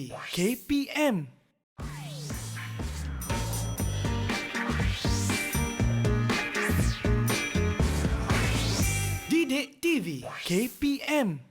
KPM. Didik TV KPM.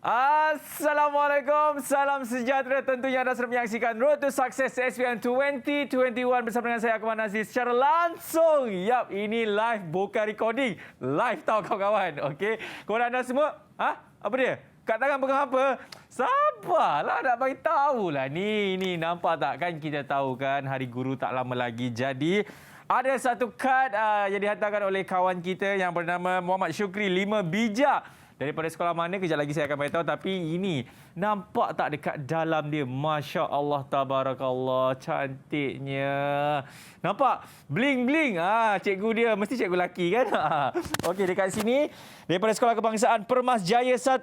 Assalamualaikum, salam sejahtera. Tentunya anda sedang menyaksikan Road to Success SPM 2021 bersama dengan saya Akmal Aziz secara langsung. Yap, ini live bukan recording. Live tau kawan-kawan. Okey. Kepada anda semua, apa dia? Kat tangan pegang apa? Sabarlah nak bagi tahulah. Ni nampak tak kan, kita tahu kan hari guru tak lama lagi. Jadi ada satu kad yang dihantarkan oleh kawan kita yang bernama Muhammad Syukri, 5 bijak. Daripada sekolah mana, kejap lagi saya akan beritahu. Tapi ini, nampak tak dekat dalam dia? Masya Allah, tabarakallah, cantiknya. Nampak? Bling-bling. Cikgu dia, mesti cikgu lelaki kan? Okey, dekat sini, daripada Sekolah Kebangsaan Permas Jaya 1.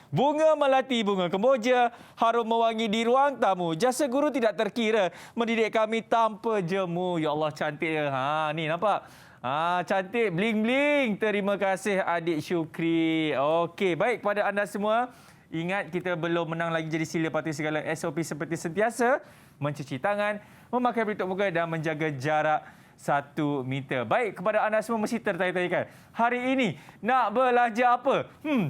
Bunga melati, bunga kemboja, harum mewangi di ruang tamu. Jasa guru tidak terkira, mendidik kami tanpa jemu. Ya Allah, cantiknya. Ni nampak? Cantik, bling-bling. Terima kasih adik Syukri. Okey, baik kepada anda semua. Ingat, kita belum menang lagi, jadi sila patuhi segala SOP seperti sentiasa. Mencuci tangan, memakai pelitup muka dan menjaga jarak 1 meter. Baik, kepada anda semua mesti tertanya-tanya kan, hari ini nak belajar apa?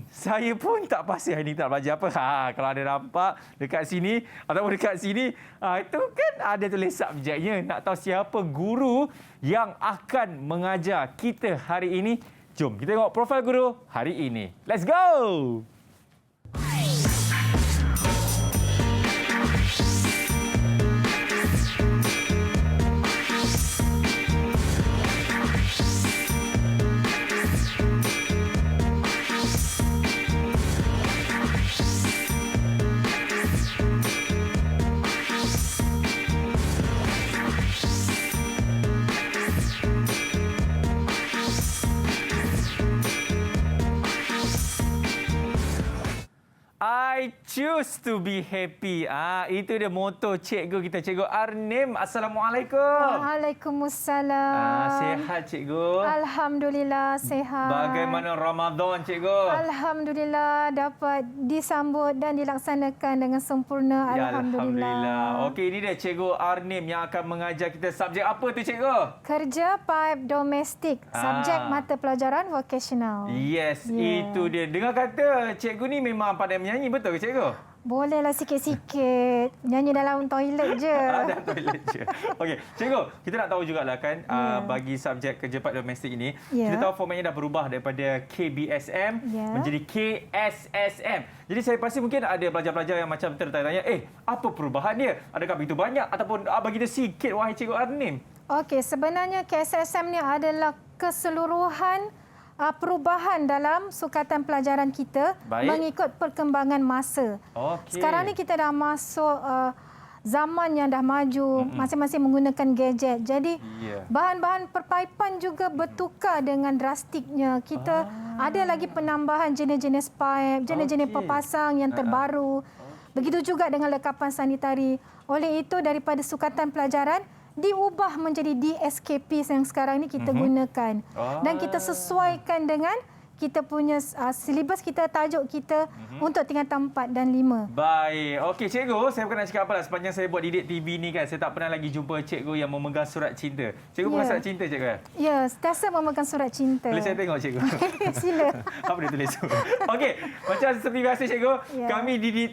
Saya pun tak pasti hari ini tak belajar apa. Kalau ada nampak dekat sini ataupun dekat sini, itu kan ada tulis subjeknya. Nak tahu siapa guru yang akan mengajar kita hari ini? Jom kita tengok profil guru hari ini. Let's go! I choose to be happy. Itu dia moto cikgu kita, Cikgu Arnim. Assalamualaikum. Waalaikumsalam. Sihat cikgu? Alhamdulillah sihat. Bagaimana Ramadan cikgu? Alhamdulillah dapat disambut dan dilaksanakan dengan sempurna. Ya, Alhamdulillah. Okey, ini dia Cikgu Arnim yang akan mengajar kita subjek apa tu cikgu? Kerja paip domestik, subjek mata pelajaran vocational. Yes, itu dia. Dengar kata cikgu ni memang pandai menyanyi, betul ke cikgu? Bolehlah sikit-sikit. Nyanyi dalam toilet je. Dalam toilet je. Okey, cikgu, kita nak tahu jugalah kan, bagi subjek kerja paip domestik ini, kita tahu formatnya dah berubah daripada KBSM menjadi KSSM. Jadi saya pasti mungkin ada pelajar-pelajar yang macam tertanya-tanya, apa perubahan dia? Adakah begitu banyak? Ataupun bagi kita sikit, wahai Cikgu Arnim. Okey, sebenarnya KSSM ni adalah keseluruhan perubahan dalam sukatan pelajaran kita. Baik. Mengikut perkembangan masa. Okay. Sekarang ni kita dah masuk zaman yang dah maju, masing-masing menggunakan gadget. Jadi bahan-bahan perpaipan juga bertukar dengan drastiknya. Kita ada lagi penambahan jenis-jenis paip, jenis-jenis pepasang yang terbaru. Begitu juga dengan lekapan sanitari. Oleh itu, daripada sukatan pelajaran diubah menjadi DSKP yang sekarang ini kita gunakan. Dan kita sesuaikan dengan kita punya silibus kita, tajuk kita untuk tingkatan 4 dan 5. Baik. Okey cikgu, saya bukan nak cakap apalah. Sepanjang saya buat Didik TV ni kan, saya tak pernah lagi jumpa cikgu yang memegang surat cinta. Cikgu memegang surat cinta cikgu? Ya, sentiasa memegang surat cinta. Boleh saya tengok cikgu? Sila. Apa dia tulis? Okey, macam seperti biasa cikgu, kami Didik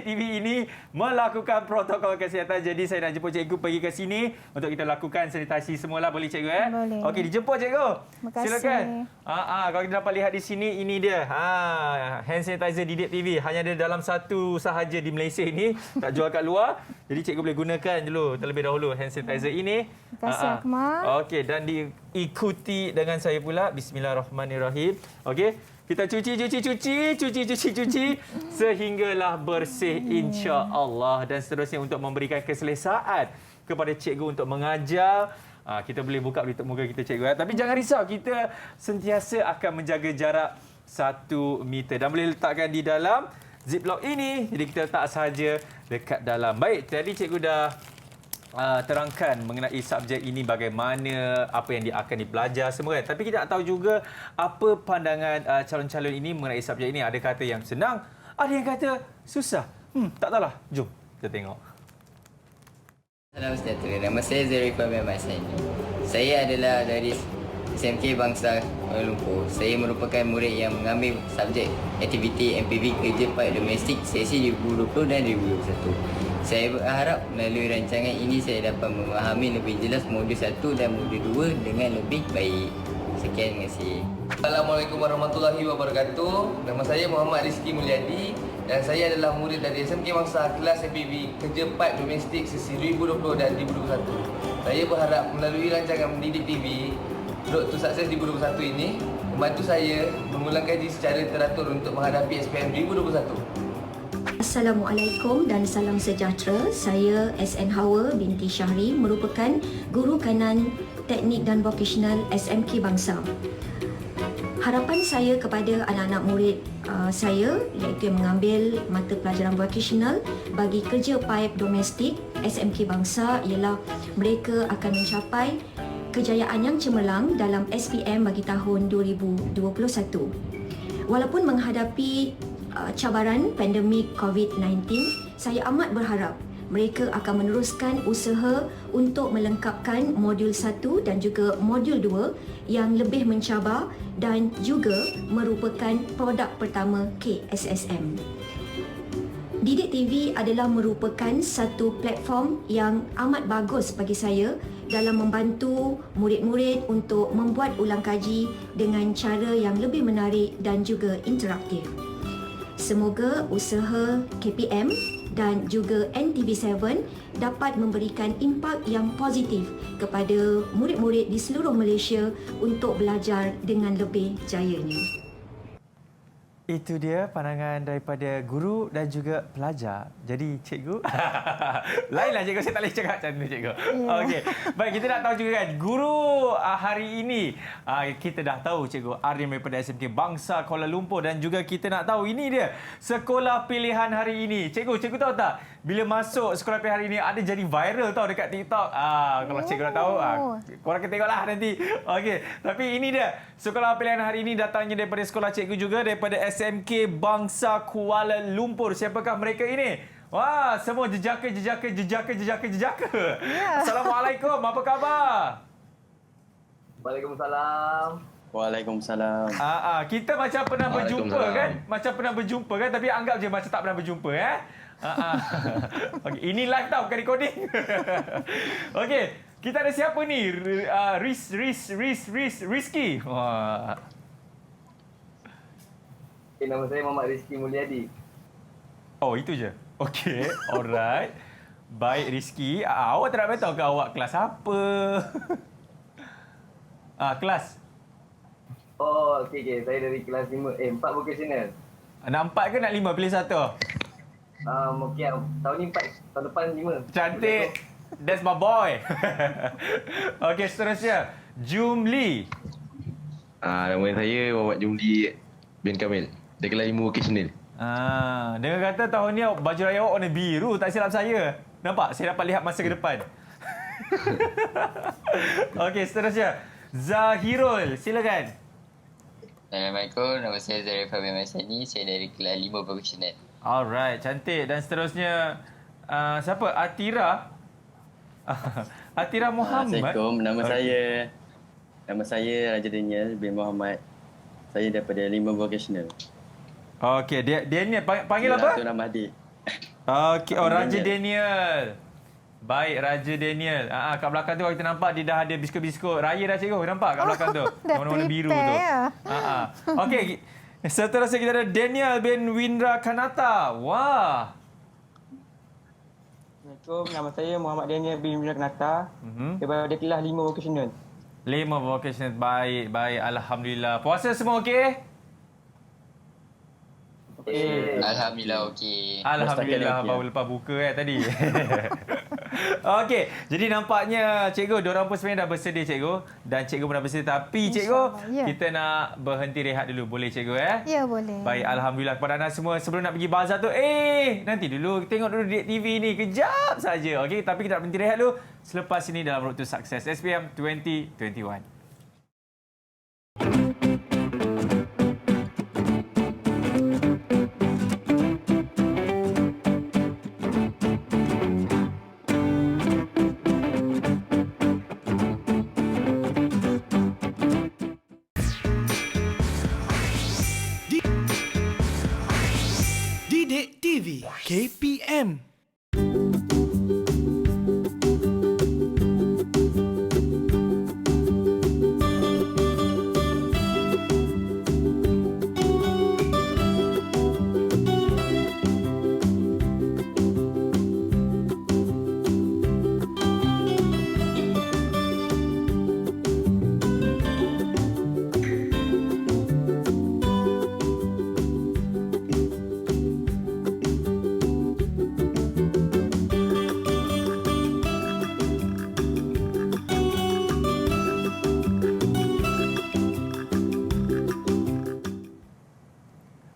TV ini melakukan protokol kesihatan. Jadi saya nak jemput cikgu pergi ke sini untuk kita lakukan sanitasi semualah. Boleh cikgu? Boleh. Okey, dijemput cikgu. Terima kasih. Silakan. Kalau kita dapat lihat di sini, ini dia. Hand sanitizer Didik TV. Hanya ada dalam satu sahaja di Malaysia ini. Tak jual kat luar. Jadi cikgu boleh gunakan dulu terlebih dahulu hand sanitizer ini. Terima kasih Akmal. Okey, dan diikuti dengan saya pula. Bismillahirrahmanirrahim. Okey. Kita cuci sehinggalah bersih insya-Allah, dan seterusnya untuk memberikan keselesaan kepada cikgu untuk mengajar. Kita boleh buka pelitup muka kita cikgu. Tapi jangan risau, kita sentiasa akan menjaga jarak 1 meter dan boleh letakkan di dalam ziplock ini. Jadi kita letak sahaja dekat dalam. Baik, tadi cikgu dah terangkan mengenai subjek ini, bagaimana, apa yang dia akan dipelajar semua kan. Tapi kita nak tahu juga apa pandangan calon-calon ini mengenai subjek ini. Ada kata yang senang, ada yang kata susah. Tak tahulah. Jom kita tengok. Salam sejahtera. Nama saya Zeri Fahmi Masani. Saya adalah dari SMK Bangsa Kuala Lumpur. Saya merupakan murid yang mengambil subjek aktiviti MPV Kerja Paid Domestik sesi 2020 dan 2021. Saya berharap melalui rancangan ini saya dapat memahami lebih jelas modul 1 dan modul 2 dengan lebih baik. Sekian, terima kasih. Assalamualaikum warahmatullahi wabarakatuh. Nama saya Muhammad Rizki Mulyadi dan saya adalah murid dari SMK Bangsa kelas MPV Kerja Paid Domestik sesi 2020 dan 2021. Saya berharap melalui rancangan Mendidik TV Road to Success 2021 ini membantu saya mengulang kaji secara teratur untuk menghadapi SPM 2021. Assalamualaikum dan salam sejahtera. Saya SN Hawa binti Syahri merupakan guru kanan teknik dan vokasional SMK Bangsa. Harapan saya kepada anak-anak murid saya iaitu yang mengambil mata pelajaran vokasional bagi kerja paid domestik SMK Bangsa ialah mereka akan mencapai kejayaan yang cemerlang dalam SPM bagi tahun 2021. Walaupun menghadapi cabaran pandemik COVID-19, saya amat berharap mereka akan meneruskan usaha untuk melengkapkan modul 1 dan juga modul 2 yang lebih mencabar dan juga merupakan produk pertama KSSM. Didik TV adalah merupakan satu platform yang amat bagus bagi saya dalam membantu murid-murid untuk membuat ulang kaji dengan cara yang lebih menarik dan juga interaktif. Semoga usaha KPM dan juga NTV7 dapat memberikan impak yang positif kepada murid-murid di seluruh Malaysia untuk belajar dengan lebih jayanya. Itu dia pandangan daripada guru dan juga pelajar. Jadi cikgu, lainlah cikgu, saya tak boleh cakap macam tu cikgu. Okey, baik, kita nak tahu juga kan, guru hari ini, kita dah tahu cikgu Aryan daripada SMK Bangsa Kuala Lumpur dan juga kita nak tahu ini dia sekolah pilihan hari ini. Cikgu tahu tak, bila masuk sekolah pilihan hari ini ada jadi viral tau dekat TikTok. Kalau cikgu nak tahu, korang kena tengoklah nanti. Okey, tapi ini dia sekolah pilihan hari ini datangnya daripada sekolah cikgu juga daripada SMK Bangsa Kuala Lumpur. Siapakah mereka ini? Wah, semua jejaka. Yeah. Assalamualaikum, apa khabar? Waalaikumsalam. Waalaikumsalam. Kita macam pernah berjumpa kan? Tapi anggap je macam tak pernah berjumpa Okay, ini live tau, bukan recording. Okey, kita ada siapa ni? Rizky. Wah. Nama saya Muhammad Rizki Mulyadi. Oh, itu je. Okey, alright. Baik Rizky, awak tak nak beritahu ke awak kelas apa? Kelas. Oh, okey. Saya dari kelas 4 vocational. Nak 4 ke nak 5? Pilih satu. Okey, tahun ni 4, tahun depan 5. Cantik. That's my boy. Okey, seterusnya. Jumli. Nama saya Muhammad Jumli bin Kamil. Dia kelas 5 vocational. Dengar kata tahun ni baju raya awak warna biru, tak silap saya. Nampak? Saya dapat lihat masa ke depan. Okey, seterusnya. Zahirul, silakan. Assalamualaikum. Nama saya Zeri Fahmi Masani. Saya dari kelas 5 vocational. Alright, cantik. Dan seterusnya, siapa? Atira. Atira Muhammad. Assalamualaikum. Nama saya Raja Daniel bin Muhammad. Saya daripada 5 vocational. Okey, dia ni panggil apa? Itu nama adik. Okey, Raja Daniel. Baik, Raja Daniel. Kat belakang tu kita nampak dia dah ada biskut-biskut raya dah cikgu. Nampak kat belakang tu? Warna-warna biru tu. Okey, seterusnya kita ada Daniel bin Windra Kanata. Wah. Assalamualaikum, nama saya Muhammad Daniel bin Windra Kanata. Daripada kelas 5 vocational. 5 vocational. Baik. Alhamdulillah. Puasa semua okey? Alhamdulillah okey. Alhamdulillah, baru lepas buka tadi. Okey, jadi nampaknya cikgu, diorang pun sebenarnya dah bersedia cikgu. Dan cikgu pun dah bersedia. Tapi cikgu, kita nak berhenti rehat dulu. Boleh cikgu Ya, boleh. Baik, Alhamdulillah kepada anda semua. Sebelum nak pergi bazar tu, nanti dulu tengok dulu Didik TV ni. Kejap saja. Okey, tapi kita nak berhenti rehat dulu. Selepas ini dalam Road to Success SPM 2021. TV KPM.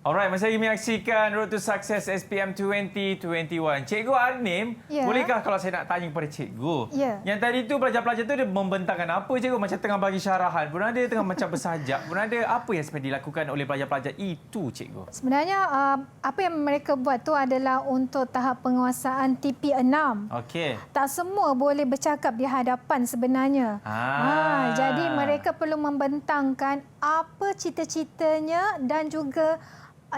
Alright, masih lagi menyaksikan Road to Success SPM 2021. Cikgu Arnim, bolehkah kalau saya nak tanya kepada cikgu? Yang tadi tu pelajar-pelajar tu dia membentangkan apa cikgu? Macam tengah bagi syarahan pun ada, tengah macam bersajak pun ada. Apa yang sebenarnya dilakukan oleh pelajar-pelajar itu cikgu? Sebenarnya apa yang mereka buat tu adalah untuk tahap penguasaan TP6. Okey. Tak semua boleh bercakap di hadapan sebenarnya. Jadi mereka perlu membentangkan apa cita-citanya dan juga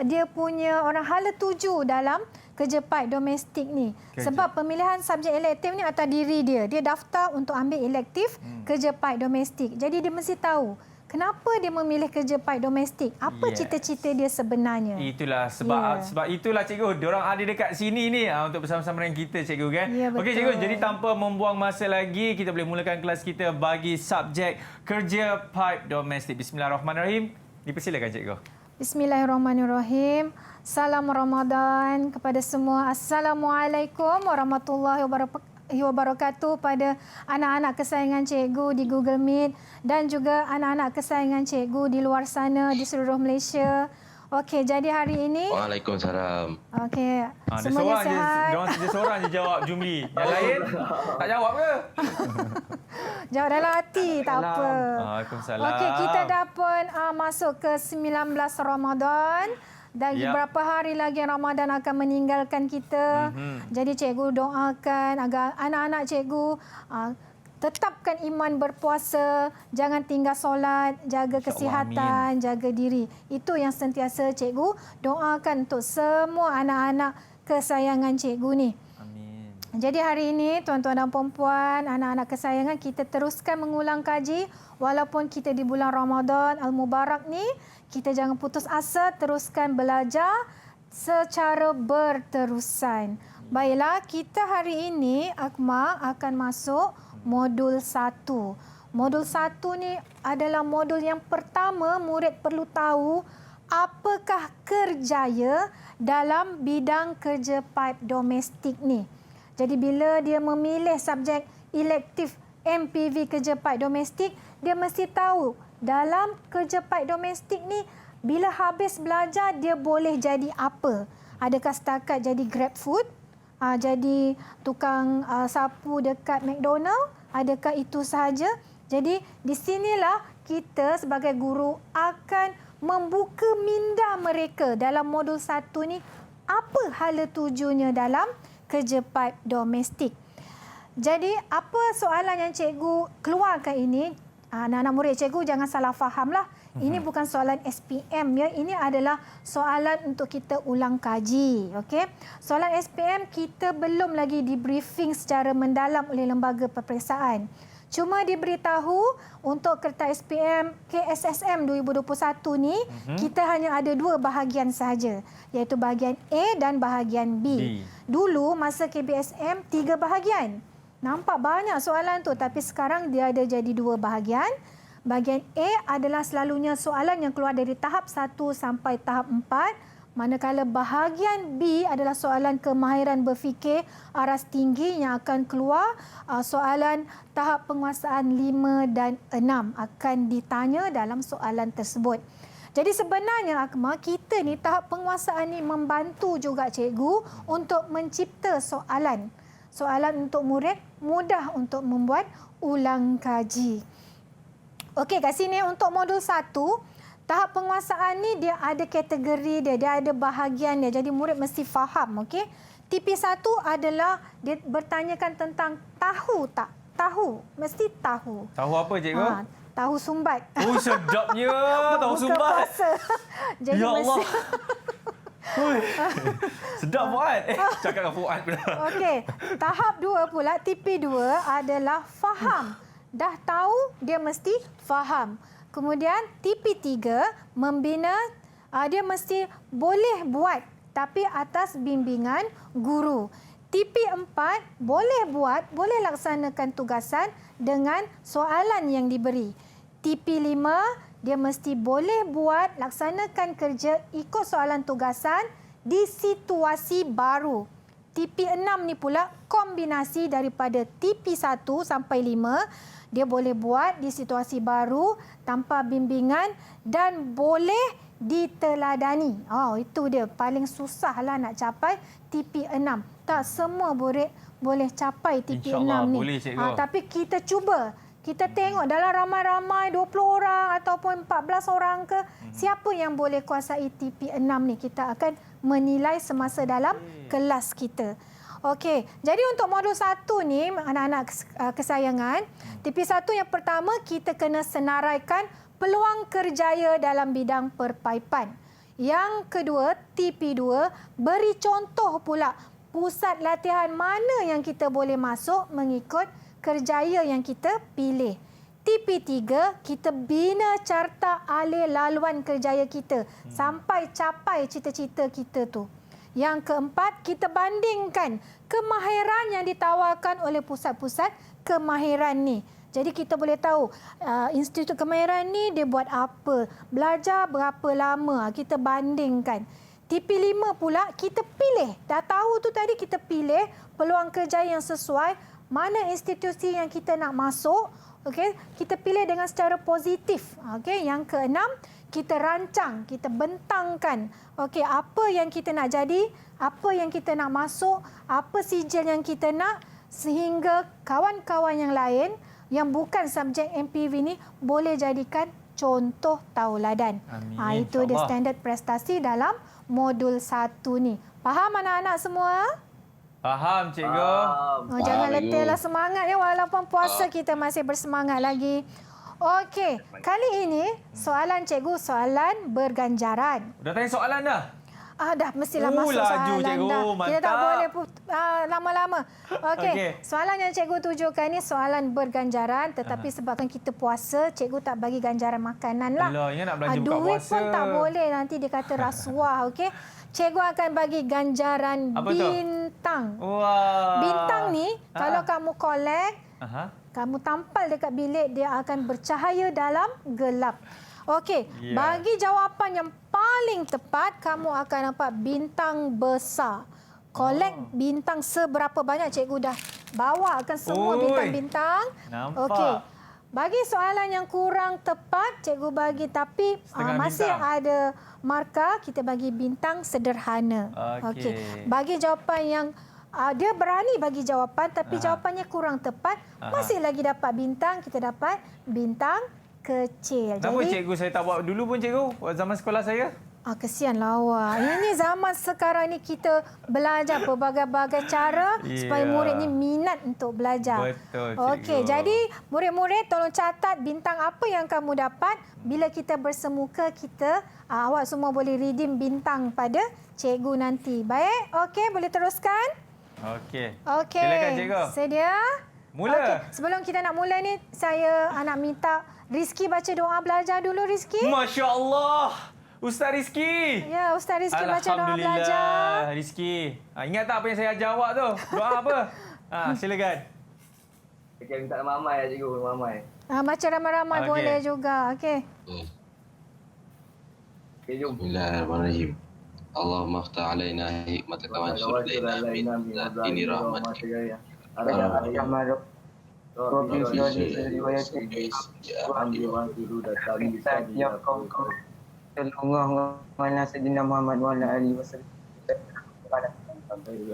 dia punya orang hala tuju dalam kerja paid domestik ni. Sebab pemilihan subjek elektif ni atas diri dia. Dia daftar untuk ambil elektif kerja paid domestik. Jadi dia mesti tahu kenapa dia memilih kerja paid domestik. Apa cita-cita dia sebenarnya. Itulah sebab itulah cikgu, diorang ada dekat sini ni untuk bersama-sama dengan kita cikgu kan. Okey cikgu, jadi tanpa membuang masa lagi, kita boleh mulakan kelas kita bagi subjek kerja paid domestik. Bismillahirrahmanirrahim. Dipersilakan cikgu. Bismillahirrahmanirrahim. Salam Ramadan kepada semua. Assalamualaikum warahmatullahi wabarakatuh pada anak-anak kesayangan cikgu di Google Meet dan juga anak-anak kesayangan cikgu di luar sana di seluruh Malaysia. Okey, jadi hari ini... Waalaikumsalam. Okey, semuanya sihat. Dia seorang je jawab Jumli. Yang lain tak jawab ke? Jawab dalam hati, tak apa. Waalaikumsalam. Okey, kita dah pun masuk ke 19 Ramadan. Dan beberapa hari lagi Ramadan akan meninggalkan kita. Jadi cikgu doakan agar anak-anak cikgu tetapkan iman berpuasa, jangan tinggal solat, jaga kesihatan, jaga diri. Itu yang sentiasa cikgu doakan untuk semua anak-anak kesayangan cikgu ni. Amin. Jadi hari ini tuan-tuan dan puan-puan, anak-anak kesayangan, kita teruskan mengulang kaji walaupun kita di bulan Ramadan Al-Mubarak ni, kita jangan putus asa, teruskan belajar secara berterusan. Baiklah, kita hari ini Akmal akan masuk modul 1. Modul 1 ni adalah modul yang pertama murid perlu tahu apakah kerjaya dalam bidang kerja paid domestik ni. Jadi bila dia memilih subjek elektif MPV kerja paid domestik, dia mesti tahu dalam kerja paid domestik ni bila habis belajar dia boleh jadi apa. Adakah setakat jadi GrabFood? Jadi tukang sapu dekat McDonald, adakah itu sahaja? Jadi di sinilah kita sebagai guru akan membuka minda mereka dalam modul 1 ni apa hala tujunya dalam kerja paid domestik. Jadi apa soalan yang cikgu keluarkan ini, anak-anak murid cikgu jangan salah fahamlah. Ini bukan soalan SPM ya, ini adalah soalan untuk kita ulang kaji, okey. Soalan SPM kita belum lagi di briefing secara mendalam oleh lembaga peperiksaan. Cuma diberitahu untuk kertas SPM KSSM 2021 ni kita hanya ada 2 bahagian sahaja, iaitu bahagian A dan bahagian B. Dulu masa KBSM 3 bahagian. Nampak banyak soalan tu, tapi sekarang dia ada jadi 2 bahagian. Bahagian A adalah selalunya soalan yang keluar dari tahap 1 sampai tahap 4. Manakala bahagian B adalah soalan kemahiran berfikir aras tinggi yang akan keluar soalan tahap penguasaan 5 dan 6 akan ditanya dalam soalan tersebut. Jadi sebenarnya Akmal, kita ni tahap penguasaan ni membantu juga cikgu untuk mencipta soalan. Soalan untuk murid mudah untuk membuat ulang kaji. Okey, kat sini untuk modul 1, tahap penguasaan ni dia ada kategori dia, dia ada bahagian dia. Jadi murid mesti faham, okey. TP1 adalah dia bertanyakan tentang tahu tak? Tahu, mesti tahu. Tahu apa cikgu? Tahu sumbat. Oh, sedapnya tahu sumbat. Jadi ya Allah. Sedap Fuad. Cakap dengan Fuad pula. Okey, tahap 2 pula, TP2 adalah faham. Dah tahu, dia mesti faham. Kemudian TP3 membina, dia mesti boleh buat tapi atas bimbingan guru. TP4 boleh buat, boleh laksanakan tugasan dengan soalan yang diberi. TP5 dia mesti boleh buat, laksanakan kerja ikut soalan tugasan di situasi baru. TP6 ni pula kombinasi daripada TP1 sampai 5. Dia boleh buat di situasi baru tanpa bimbingan dan boleh diteladani. Itu dia. Paling susahlah nak capai TP6. Tak semua murid boleh capai TP6 ni. Boleh, cikgu. Tapi kita cuba. Kita tengok dalam ramai-ramai 20 orang ataupun 14 orang ke, siapa yang boleh kuasai TP6 ni. Kita akan menilai semasa dalam kelas kita. Okey, jadi untuk modul 1 ni, anak-anak kesayangan, TP1 yang pertama kita kena senaraikan peluang kerjaya dalam bidang perpaipan. Yang kedua, TP2, beri contoh pula pusat latihan mana yang kita boleh masuk mengikut kerjaya yang kita pilih. TP3, kita bina carta alih laluan kerjaya kita sampai capai cita-cita kita tu. Yang keempat, kita bandingkan kemahiran yang ditawarkan oleh pusat-pusat kemahiran ni. Jadi kita boleh tahu institut kemahiran ni dia buat apa, belajar berapa lama, kita bandingkan. TP5 pula kita pilih. Dah tahu tu tadi, kita pilih peluang kerja yang sesuai, mana institusi yang kita nak masuk. Okey, kita pilih dengan secara positif. Okey, yang keenam, kita rancang, kita bentangkan. Okey, apa yang kita nak jadi, apa yang kita nak masuk, apa sijil yang kita nak, sehingga kawan-kawan yang lain yang bukan subjek MPV ni boleh jadikan contoh tauladan. Itu dia standard prestasi dalam modul 1 ni. Faham anak-anak semua? Faham, cikgu. Jangan letihlah semangat ya, walaupun puasa kita masih bersemangat lagi. Okey, kali ini soalan cikgu soalan berganjaran. Dah tanya soalan dah? Dah mestilah masuk laju, soalan cikgu. dah. Mantap. Kita tak boleh lama-lama. Okey, soalan yang cikgu tujukan ni soalan berganjaran, tetapi sebabkan kita puasa, cikgu tak bagi ganjaran makanan lah. Alah, ingat nak belanja buka duit puasa. pun tak boleh, nanti dia kata rasuah. Okey, cikgu akan bagi ganjaran bintang. Wah. Bintang ni kalau kamu collect, kamu tampal dekat bilik, dia akan bercahaya dalam gelap. Okey, bagi jawapan yang paling tepat, kamu akan dapat bintang besar. Collect bintang seberapa banyak, cikgu dah bawakan semua bintang-bintang. Nampak. Okey. Bagi soalan yang kurang tepat, cikgu bagi tapi masih ada markah, kita bagi bintang sederhana. Okey. Bagi jawapan yang dia berani bagi jawapan tapi jawapannya kurang tepat, masih lagi dapat bintang, kita dapat bintang kecil. Kenapa cikgu saya tak buat dulu pun, cikgu? Waktu zaman sekolah saya? Kesianlah awak. Ini zaman sekarang ni kita belajar berbagai-bagai cara supaya murid ni minat untuk belajar. Betul, cikgu. Okey, jadi murid-murid tolong catat bintang apa yang kamu dapat. Bila kita bersemuka, kita awak semua boleh redeem bintang pada cikgu nanti. Baik? Okey, boleh teruskan? Okey. Silakan cikgu. Sedia? Mula. Okey, sebelum kita nak mula ni, saya nak minta Rizky baca doa belajar dulu, Rizky. Masya Allah. Ustaz Rizky. Ya, Ustaz Rizky baca doa belajar. Alhamdulillah, Rizky. Ingat tak apa yang saya ajar awak tu? Doa apa? Silakan. Okey, minta ramai ya cikgu, ramai. Baca ramai-ramai boleh juga. Okey. Okey, jom. Bismillahirrahmanirrahim. Allahumma aftah alaina hikmataka wa ansur alaina min dini rahmatika.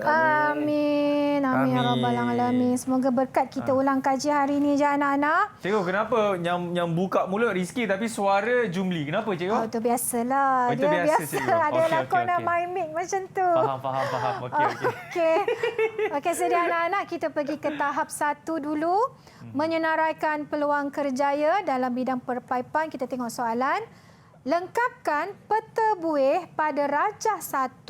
Amin. Amin ya rabbal alamin. Semoga berkat kita ulang kaji hari ini je anak-anak. Cikgu, kenapa yang buka mulut Rizky tapi suara Jumli? Kenapa, cikgu? Itu biasalah. Itu Dia biasa cikgu. ada lakonan main mic macam tu. Faham. Okey. Okey, sedia anak-anak, kita pergi ke tahap 1 dulu. Menyenaraikan peluang kerjaya dalam bidang perpaipan. Kita tengok soalan. Lengkapkan peta buih pada rajah 1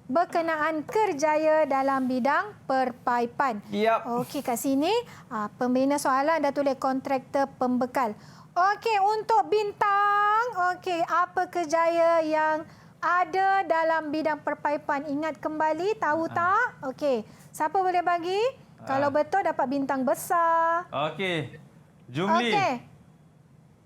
berkenaan kerjaya dalam bidang perpaipan. Yap. Okey, kat sini pembina soalan dah tulis kontraktor pembekal. Okey, untuk bintang, okey, apa kerjaya yang ada dalam bidang perpaipan? Ingat kembali, tahu tak? Okey, siapa boleh bagi? Kalau betul dapat bintang besar. Okey. Jumli. Okey.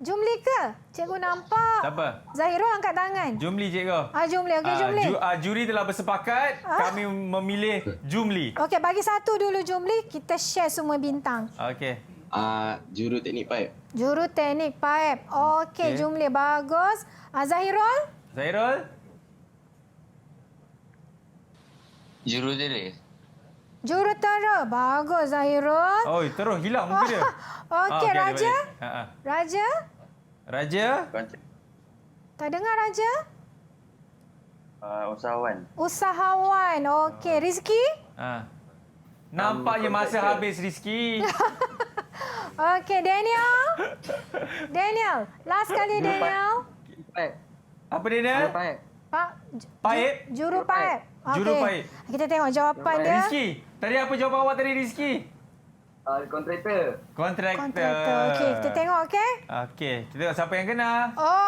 Jumli ke? Cikgu nampak. Siapa? Zahirul angkat tangan. Jumli, cikgu. Jumli. Okey, Jumli. Juri telah bersepakat. Kami memilih Jumli. Okey, bagi satu dulu Jumli. Kita share semua bintang. Okey. Juru teknik paip. Juru teknik paip. Okey, Jumli. Bagus. Zahirul? Zahirul? Juru diri. Juru tera. Bagus, Zahirul. Oh, terus hilang muka dia. Okey, ada Raja? balik. Raja? Raja? Tak dengar, Raja? Usahawan. Usahawan. Okey, Rizki? Nampaknya masa habis, Rizki. Okey, Daniel? Daniel. Last kali, Daniel. Paip. Apa dia dia? Paip. Pak, Paip? Juru paip. Juru Okey. paip. Kita tengok jawapan dia. Rizki, tadi apa jawapan awak tadi, Rizki? Kontraktor. Kontraktor. Okey, kita tengok, okey? Okey, kita tengok siapa yang kena.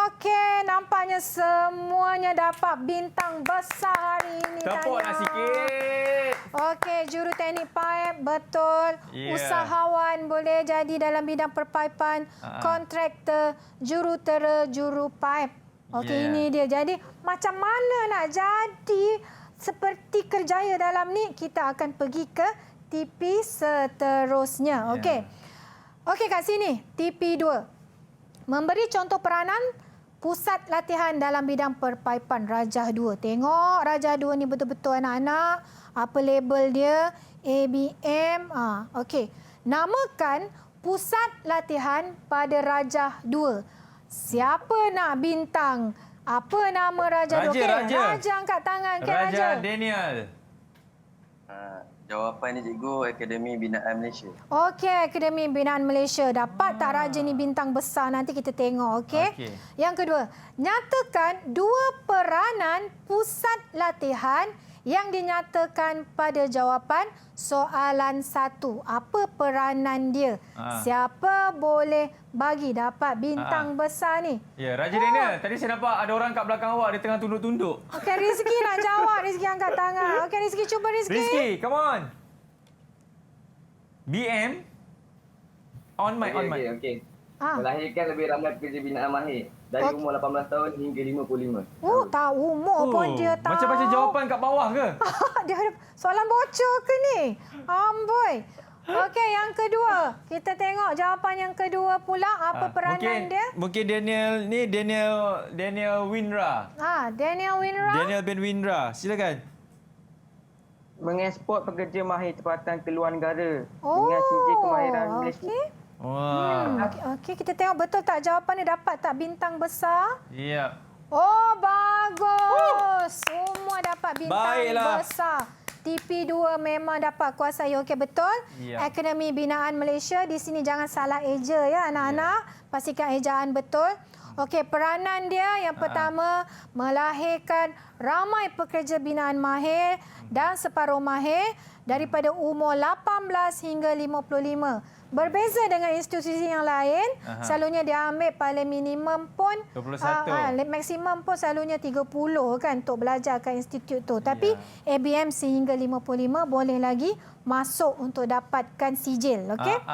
Okey, nampaknya semuanya dapat bintang besar hari ini. Tepuklah sikit. Okey, juru teknik paip, betul. Yeah. Usahawan boleh jadi dalam bidang perpaipan. Kontraktor, juru tera, juru paip. Okey, Yeah. ini dia. Jadi, macam mana nak jadi seperti kerjaya dalam ni? Kita akan pergi ke TP seterusnya. Okey. Okey, kat sini. TP 2. Memberi contoh peranan pusat latihan dalam bidang perpaipan Rajah 2. Tengok Rajah 2 ni betul-betul anak-anak. Apa label dia? ABM. Okey. Namakan pusat latihan pada Rajah 2. Siapa nak bintang? Apa nama Rajah 2? Okey, Raja angkat tangan. Okay, Raja. Daniel. Jawapan ni cikgu Akademi Binaan Malaysia. Okey, Akademi Binaan Malaysia. Dapat tak Raja ni bintang besar? Nanti kita tengok, okey? Okey. Yang kedua, nyatakan 2 peranan pusat latihan yang dinyatakan pada jawapan soalan 1. Apa peranan dia? Siapa boleh bagi dapat bintang besar ni? Ya, Raja Daniel. Tadi saya nampak ada orang kat belakang awak. Dia tengah tunduk-tunduk. Okey, Rizki nak jawab. Rizki angkat tangan. Okey, Rizki, cuba Rizki. Rizki, come on. BM. On mic, on mic. Okey. Melahirkan lebih ramai pekerja binaan mahir dari umur 18 tahun hingga 55. Oh, tahu umur pun dia tahu. Macam baca jawapan kat bawah ke? Dia ada soalan bocor ke ni? Amboi. Okey, yang kedua. Kita tengok jawapan yang kedua pula. Apa peranan dia? Mungkin Daniel ni Daniel Winra. Daniel Winra. Daniel bin Winra. Silakan. Mengeksport pekerja mahir tempatan ke luar negara dengan sijil kemahiran Malaysia. Okey. Wah. Okey, kita tengok betul tak jawapan ni dapat tak bintang besar? Ya. Oh, bagus. Semua dapat bintang besar. TP2 memang dapat kuasai. Okey, betul. Ya. Akademi Binaan Malaysia. Di sini jangan salah eja ya anak-anak. Pastikan ejaan betul. Okey, peranan dia yang pertama melahirkan ramai pekerja binaan mahir dan separuh mahir daripada umur 18 hingga 55. Berbeza dengan institusi yang lain, selalunya dia ambil paling minimum pun 21. Maksimum pun selalunya 30 kan untuk belajar kat institut tu. Tapi ABM sehingga 55 boleh lagi masuk untuk dapatkan sijil, okey?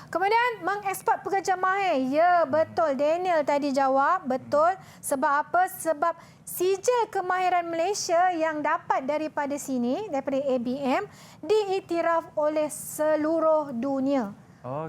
Kemudian mengeksport pekerja mahir. Ya, betul. Daniel tadi jawab, betul. Sebab apa? Sebab sijil kemahiran Malaysia yang dapat daripada sini, daripada ABM, diiktiraf oleh seluruh dunia.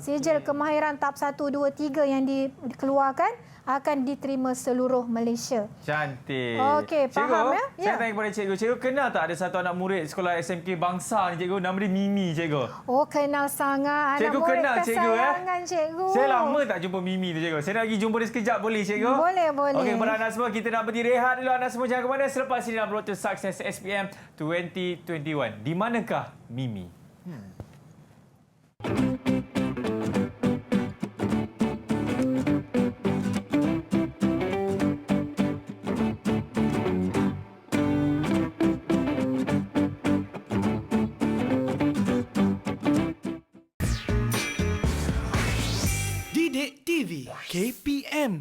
Sijil kemahiran tahap 1, 2, 3 yang dikeluarkan akan diterima seluruh Malaysia. Cantik. Okey, faham ya? Saya tanya kepada cikgu. Cikgu kenal tak ada satu anak murid sekolah SMK Bangsa ni, cikgu? Nama dia Mimi, cikgu. Oh, kenal sangat. Cikgu anak murid kenal, cikgu, kesayangan cikgu. Saya lama tak jumpa Mimi tu, cikgu. Saya nak pergi jumpa dia sekejap, boleh, cikgu? Boleh, boleh. Okey, kepada anak semua, kita nak berhenti rehat dulu. Anak semua jangan ke mana. Selepas ini dalam Road to Success SPM 2021. Di manakah Mimi? TV KPM.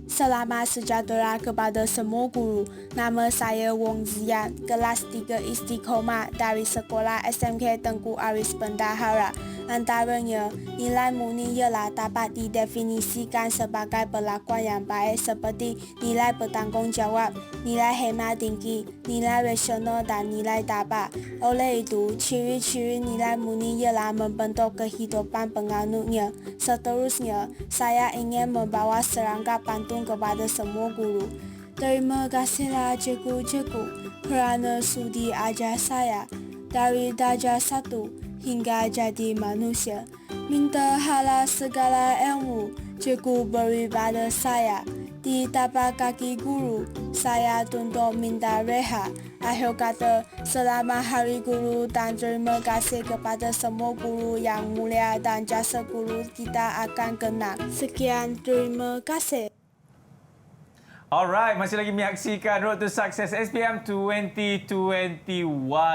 Selamat sejahtera kepada semua guru. Nama saya Wong Zian, kelas 3 Istiqomah dari Sekolah SMK Tengku Aris Bendahara. Antaranya, nilai murni ialah dapat didefinisikan sebagai perlakuan yang baik seperti nilai bertanggungjawab, nilai hemat tinggi, nilai rasional dan nilai dapat. Oleh itu, ciri-ciri nilai murni ialah membentuk kehidupan penganutnya. Seterusnya, saya ingin membawa serangkap pantun kepada semua guru. Terima kasihlah cikgu-cikgu kerana sudi ajar saya dari darjah 1 hingga jadi manusia. Minta hala segala ilmu cikgu beri pada saya. Di tapak kaki guru, saya tunduk minta rehat. Akhir kata, selamat Hari Guru dan terima kasih kepada semua guru yang mulia dan jasa guru kita akan kenal. Sekian, terima kasih. Alright, masih lagi menyaksikan Road to Success SPM 2021.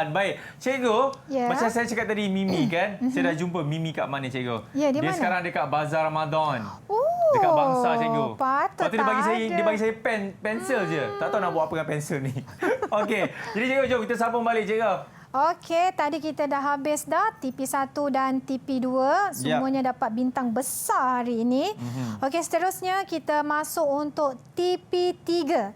Baik, cikgu, macam saya cakap tadi Mimi kan? Saya dah jumpa Mimi kat mana, cikgu? Ya, di dia mana? Sekarang dekat Bazar Ramadan. Oh, dekat Bangsa, cikgu. Patut dia bagi saya pensel je. Tak tahu nak buat apa dengan pensel ni. Okey, jadi cikgu, jom kita sambung balik, cikgu. Okey, tadi kita dah habis dah TP1 dan TP2. Semuanya dapat bintang besar hari ini. Okey, seterusnya kita masuk untuk TP3.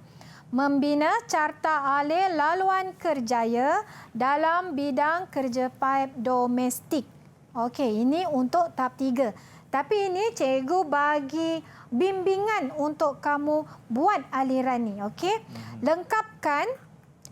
Membina carta alih laluan kerjaya dalam bidang kerja paip domestik. Okey, ini untuk tahap 3. Tapi ini cikgu bagi bimbingan untuk kamu buat aliran ni. Okey, lengkapkan